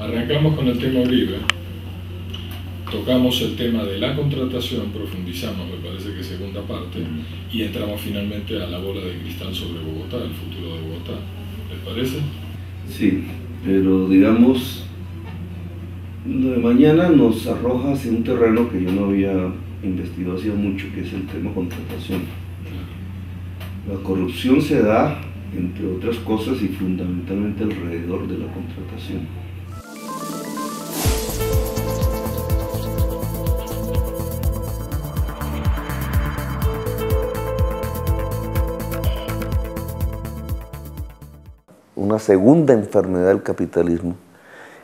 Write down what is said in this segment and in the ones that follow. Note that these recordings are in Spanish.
Arrancamos con el tema Uribe, tocamos el tema de la contratación, profundizamos, me parece que segunda parte, y entramos finalmente a la bola de cristal sobre Bogotá, el futuro de Bogotá. ¿Les parece? Sí, pero digamos, lo de mañana nos arroja hacia un terreno que yo no había investigado hacía mucho, que es el tema contratación. La corrupción se da, entre otras cosas, y fundamentalmente alrededor de la contratación. Una segunda enfermedad del capitalismo,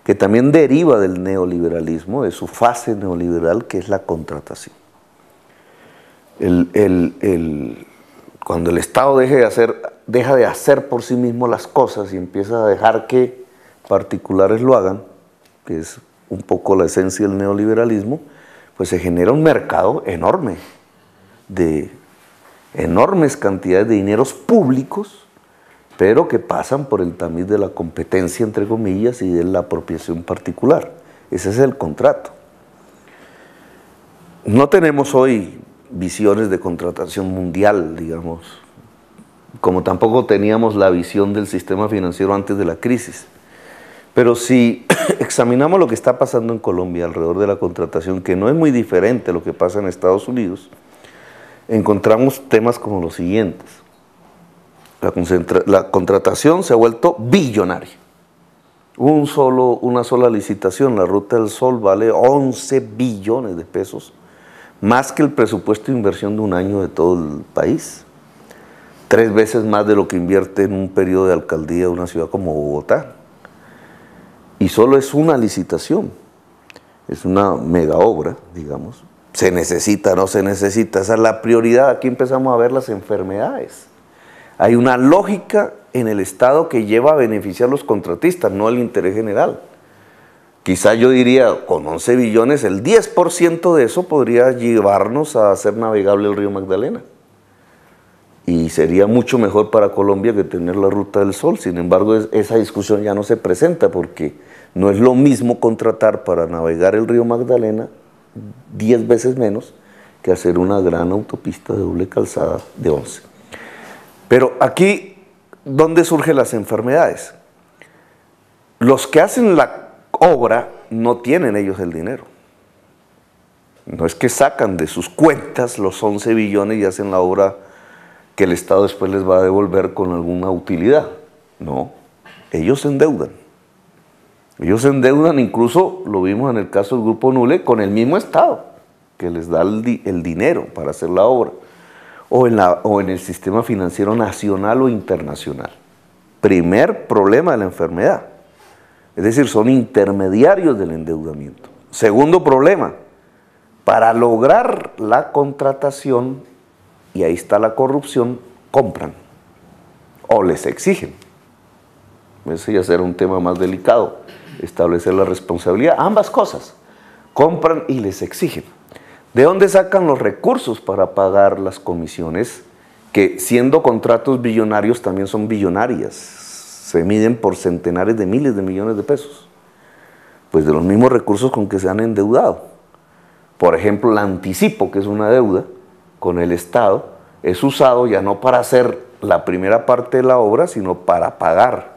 que también deriva del neoliberalismo, de su fase neoliberal, que es la contratación. Cuando el Estado deja de hacer por sí mismo las cosas y empieza a dejar que particulares lo hagan, que es un poco la esencia del neoliberalismo, pues se genera un mercado enorme, de enormes cantidades de dineros públicos, pero que pasan por el tamiz de la competencia, entre comillas, y de la apropiación particular. Ese es el contrato. No tenemos hoy visiones de contratación mundial, digamos, como tampoco teníamos la visión del sistema financiero antes de la crisis. Pero si examinamos lo que está pasando en Colombia alrededor de la contratación, que no es muy diferente a lo que pasa en Estados Unidos, encontramos temas como los siguientes. La contratación se ha vuelto billonaria. Una sola licitación, la Ruta del Sol, vale 11 billones de pesos, más que el presupuesto de inversión de un año de todo el país. 3 veces más de lo que invierte en un periodo de alcaldía de una ciudad como Bogotá. Y solo es una licitación, es una mega obra, digamos. Se necesita, no se necesita, esa es la prioridad. Aquí empezamos a ver las enfermedades. Hay una lógica en el Estado que lleva a beneficiar a los contratistas, no al interés general. Quizá yo diría, con 11 billones, el 10% de eso podría llevarnos a hacer navegable el río Magdalena. Y sería mucho mejor para Colombia que tener la Ruta del Sol. Sin embargo, esa discusión ya no se presenta porque no es lo mismo contratar para navegar el río Magdalena 10 veces menos que hacer una gran autopista de doble calzada de 11. Pero aquí, ¿dónde surgen las enfermedades? Los que hacen la obra no tienen ellos el dinero. No es que sacan de sus cuentas los 11 billones y hacen la obra que el Estado después les va a devolver con alguna utilidad. No, ellos se endeudan. Ellos se endeudan, incluso lo vimos en el caso del Grupo Nule, con el mismo Estado que les da el dinero para hacer la obra. O en el sistema financiero nacional o internacional. Primer problema de la enfermedad. Es decir, son intermediarios del endeudamiento. Segundo problema, para lograr la contratación, y ahí está la corrupción, compran o les exigen. Ese ya será un tema más delicado, establecer la responsabilidad. Ambas cosas, compran y les exigen. ¿De dónde sacan los recursos para pagar las comisiones? Que siendo contratos billonarios también son billonarias. Se miden por centenares de miles de millones de pesos. Pues de los mismos recursos con que se han endeudado. Por ejemplo, el anticipo, que es una deuda con el Estado, es usado ya no para hacer la primera parte de la obra, sino para pagar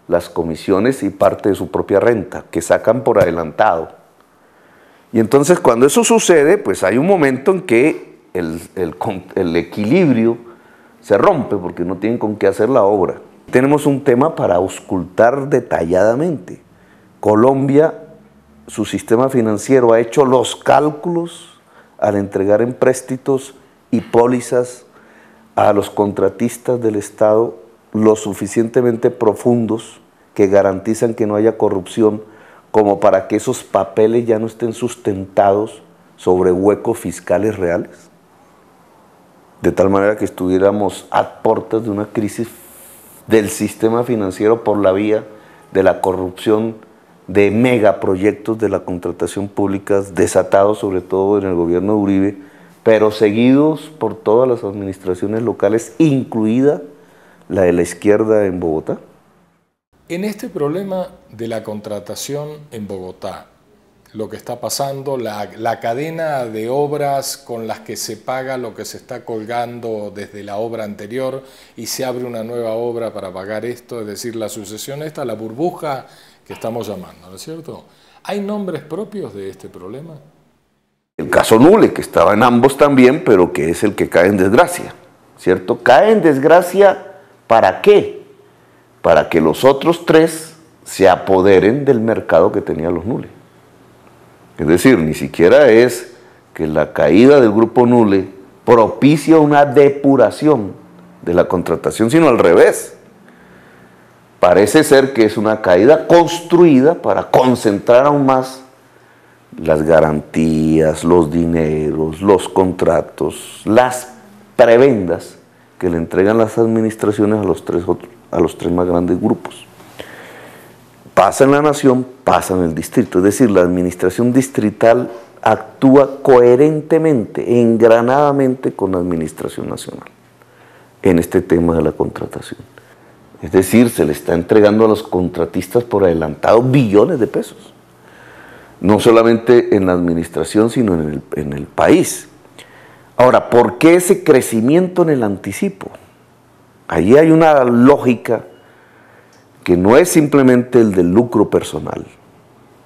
las comisiones y parte de su propia renta, que sacan por adelantado. Y entonces cuando eso sucede, pues hay un momento en que el equilibrio se rompe porque no tienen con qué hacer la obra. Tenemos un tema para auscultar detalladamente. Colombia, su sistema financiero ha hecho los cálculos al entregar empréstitos y pólizas a los contratistas del Estado lo suficientemente profundos que garantizan que no haya corrupción, como para que esos papeles ya no estén sustentados sobre huecos fiscales reales, de tal manera que estuviéramos a puertas de una crisis del sistema financiero por la vía de la corrupción de megaproyectos de la contratación pública desatados sobre todo en el gobierno de Uribe, pero seguidos por todas las administraciones locales, incluida la de la izquierda en Bogotá. En este problema de la contratación en Bogotá, lo que está pasando, la cadena de obras con las que se paga lo que se está colgando desde la obra anterior y se abre una nueva obra para pagar esto, es decir, la sucesión esta, la burbuja que estamos llamando, ¿no es cierto? ¿Hay nombres propios de este problema? El caso Nule, que estaba en ambos también, pero que es el que cae en desgracia, ¿cierto? Cae en desgracia, ¿para qué? Para que los otros tres se apoderen del mercado que tenían los Nule. Es decir, ni siquiera es que la caída del grupo Nule propicia una depuración de la contratación, sino al revés. Parece ser que es una caída construida para concentrar aún más las garantías, los dineros, los contratos, las prebendas que le entregan las administraciones a los tres más grandes grupos. Pasa en la nación, pasa en el distrito, es decir, la administración distrital actúa coherentemente, engranadamente con la administración nacional en este tema de la contratación. Es decir, se le está entregando a los contratistas por adelantado billones de pesos, no solamente en la administración, sino en el país. Ahora, ¿por qué ese crecimiento en el anticipo? Allí hay una lógica que no es simplemente el del lucro personal.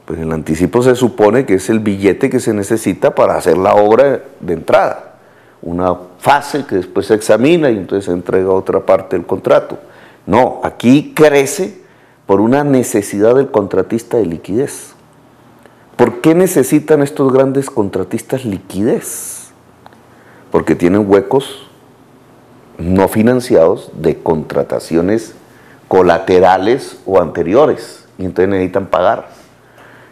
Pues el anticipo se supone que es el billete que se necesita para hacer la obra de entrada. Una fase que después se examina y entonces se entrega otra parte del contrato. No, aquí crece por una necesidad del contratista de liquidez. ¿Por qué necesitan estos grandes contratistas liquidez? Porque tienen huecos no financiados de contrataciones colaterales o anteriores, y entonces necesitan pagar.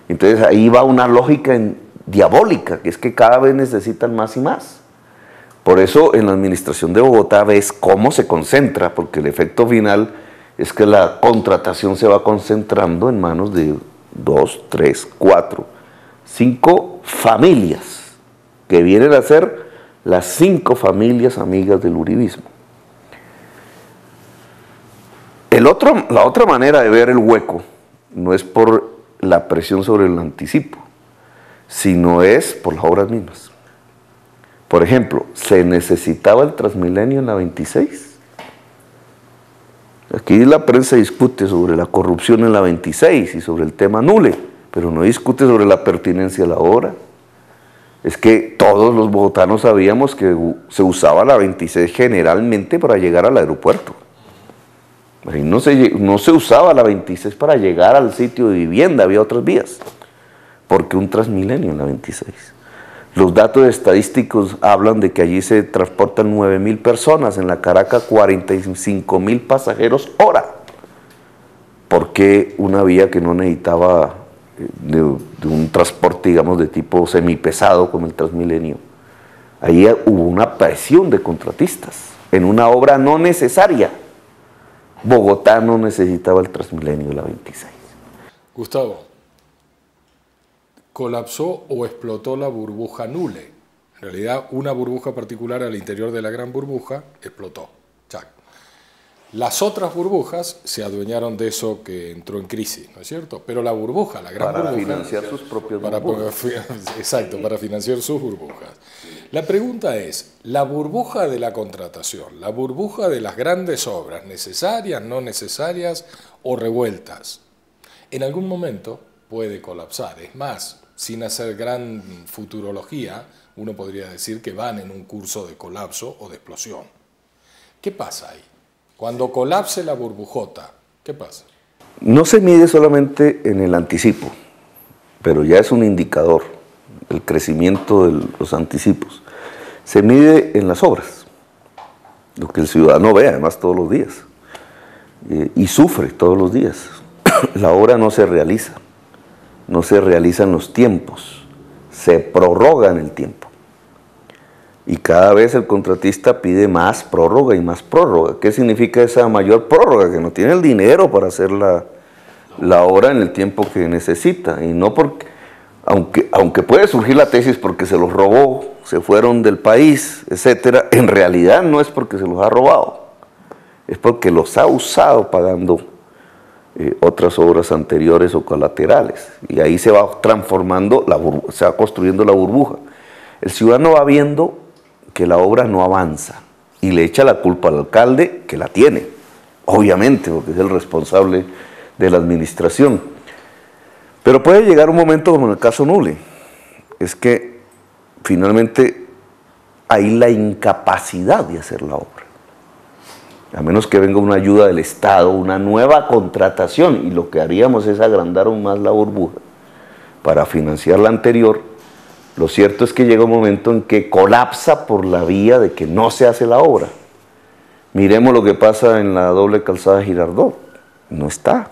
Entonces ahí va una lógica diabólica, que es que cada vez necesitan más y más. Por eso en la administración de Bogotá ves cómo se concentra, porque el efecto final es que la contratación se va concentrando en manos de 2, 3, 4, 5 familias, que vienen a ser las 5 familias amigas del uribismo. La otra manera de ver el hueco no es por la presión sobre el anticipo, sino es por las obras mismas. Por ejemplo, ¿se necesitaba el Transmilenio en la 26? Aquí la prensa discute sobre la corrupción en la 26 y sobre el tema Nule, pero no discute sobre la pertinencia de la obra. Es que todos los bogotanos sabíamos que se usaba la 26 generalmente para llegar al aeropuerto. Ahí no se usaba la 26 para llegar al sitio de vivienda, había otras vías. ¿Por qué un Transmilenio en la 26? Los datos estadísticos hablan de que allí se transportan 9.000 personas, en la Caracas 45.000 pasajeros hora. ¿Por qué una vía que no necesitaba de un transporte, digamos, de tipo semipesado como el Transmilenio? Ahí hubo una presión de contratistas en una obra no necesaria. Bogotá no necesitaba el Transmilenio de la 26. Gustavo, ¿colapsó o explotó la burbuja Nule? En realidad, una burbuja particular al interior de la gran burbuja explotó. Chac. Las otras burbujas se adueñaron de eso que entró en crisis, ¿no es cierto? Pero la burbuja, la gran burbuja... Para financiar sus propias burbujas. Exacto, para financiar sus burbujas. La pregunta es, ¿la burbuja de la contratación, la burbuja de las grandes obras, necesarias, no necesarias o revueltas, en algún momento puede colapsar? Es más, sin hacer gran futurología, uno podría decir que van en un curso de colapso o de explosión. ¿Qué pasa ahí? Cuando colapse la burbujota, ¿qué pasa? No se mide solamente en el anticipo, pero ya es un indicador, el crecimiento de los anticipos. Se mide en las obras, lo que el ciudadano ve además todos los días, y sufre todos los días. La obra no se realiza en los tiempos, se prorroga en el tiempo. Y cada vez el contratista pide más prórroga y más prórroga. ¿Qué significa esa mayor prórroga? Que no tiene el dinero para hacer la obra en el tiempo que necesita. Y no porque, aunque puede surgir la tesis porque se los robó, se fueron del país, etcétera, en realidad no es porque se los ha robado, es porque los ha usado pagando otras obras anteriores o colaterales. Y ahí se va transformando, se va construyendo la burbuja. El ciudadano va viendo que la obra no avanza y le echa la culpa al alcalde, que la tiene, obviamente, porque es el responsable de la administración. Pero puede llegar un momento como en el caso Nule, es que finalmente hay la incapacidad de hacer la obra. A menos que venga una ayuda del Estado, una nueva contratación, y lo que haríamos es agrandar aún más la burbuja para financiar la anterior. Lo cierto es que llega un momento en que colapsa por la vía de que no se hace la obra. Miremos lo que pasa en la doble calzada Girardot, no está.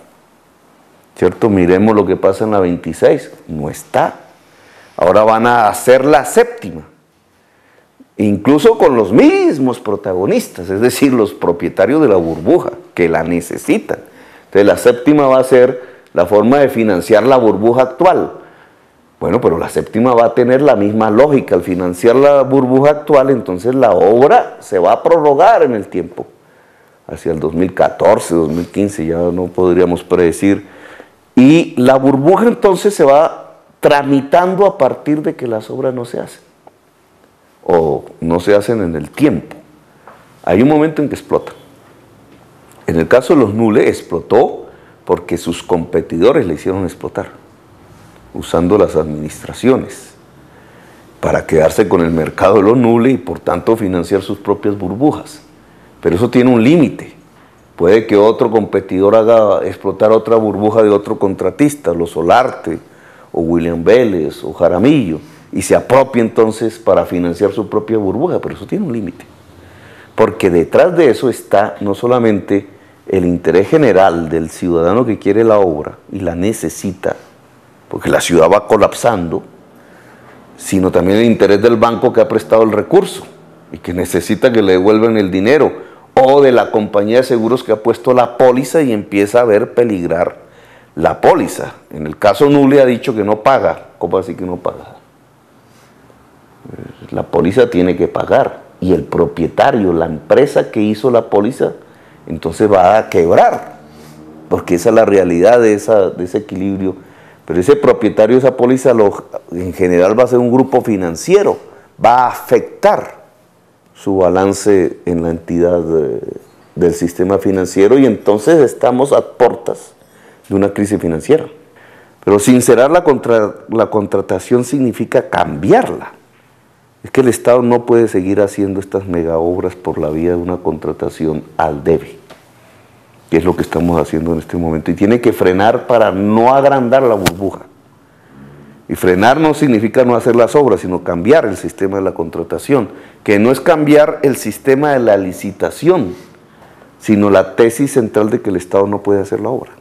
¿Cierto? Miremos lo que pasa en la 26, no está. Ahora van a hacer la séptima, incluso con los mismos protagonistas, es decir, los propietarios de la burbuja, que la necesitan. Entonces la séptima va a ser la forma de financiar la burbuja actual. Bueno, pero la séptima va a tener la misma lógica. Al financiar la burbuja actual, entonces la obra se va a prorrogar en el tiempo, hacia el 2014, 2015, ya no podríamos predecir. Y la burbuja entonces se va tramitando a partir de que las obras no se hacen, o no se hacen en el tiempo. Hay un momento en que explota. En el caso de los Nule, explotó porque sus competidores le hicieron explotar, usando las administraciones para quedarse con el mercado de los Nule y por tanto financiar sus propias burbujas. Pero eso tiene un límite. Puede que otro competidor haga explotar otra burbuja de otro contratista, los Solarte, o William Vélez, o Jaramillo, y se apropie entonces para financiar su propia burbuja, pero eso tiene un límite. Porque detrás de eso está no solamente el interés general del ciudadano que quiere la obra y la necesita, porque la ciudad va colapsando, sino también el interés del banco que ha prestado el recurso y que necesita que le devuelvan el dinero, o de la compañía de seguros que ha puesto la póliza y empieza a ver peligrar la póliza. En el caso Nule ha dicho que no paga. ¿Cómo así que no paga? La póliza tiene que pagar y el propietario, la empresa que hizo la póliza, entonces va a quebrar, porque esa es la realidad de ese equilibrio. Pero ese propietario de esa póliza en general va a ser un grupo financiero, va a afectar su balance en la entidad del sistema financiero, y entonces estamos a puertas de una crisis financiera. Pero sincerar la contratación significa cambiarla. Es que el Estado no puede seguir haciendo estas mega obras por la vía de una contratación al debe, que es lo que estamos haciendo en este momento, y tiene que frenar para no agrandar la burbuja. Y frenar no significa no hacer las obras, sino cambiar el sistema de la contratación, que no es cambiar el sistema de la licitación, sino la tesis central de que el Estado no puede hacer la obra.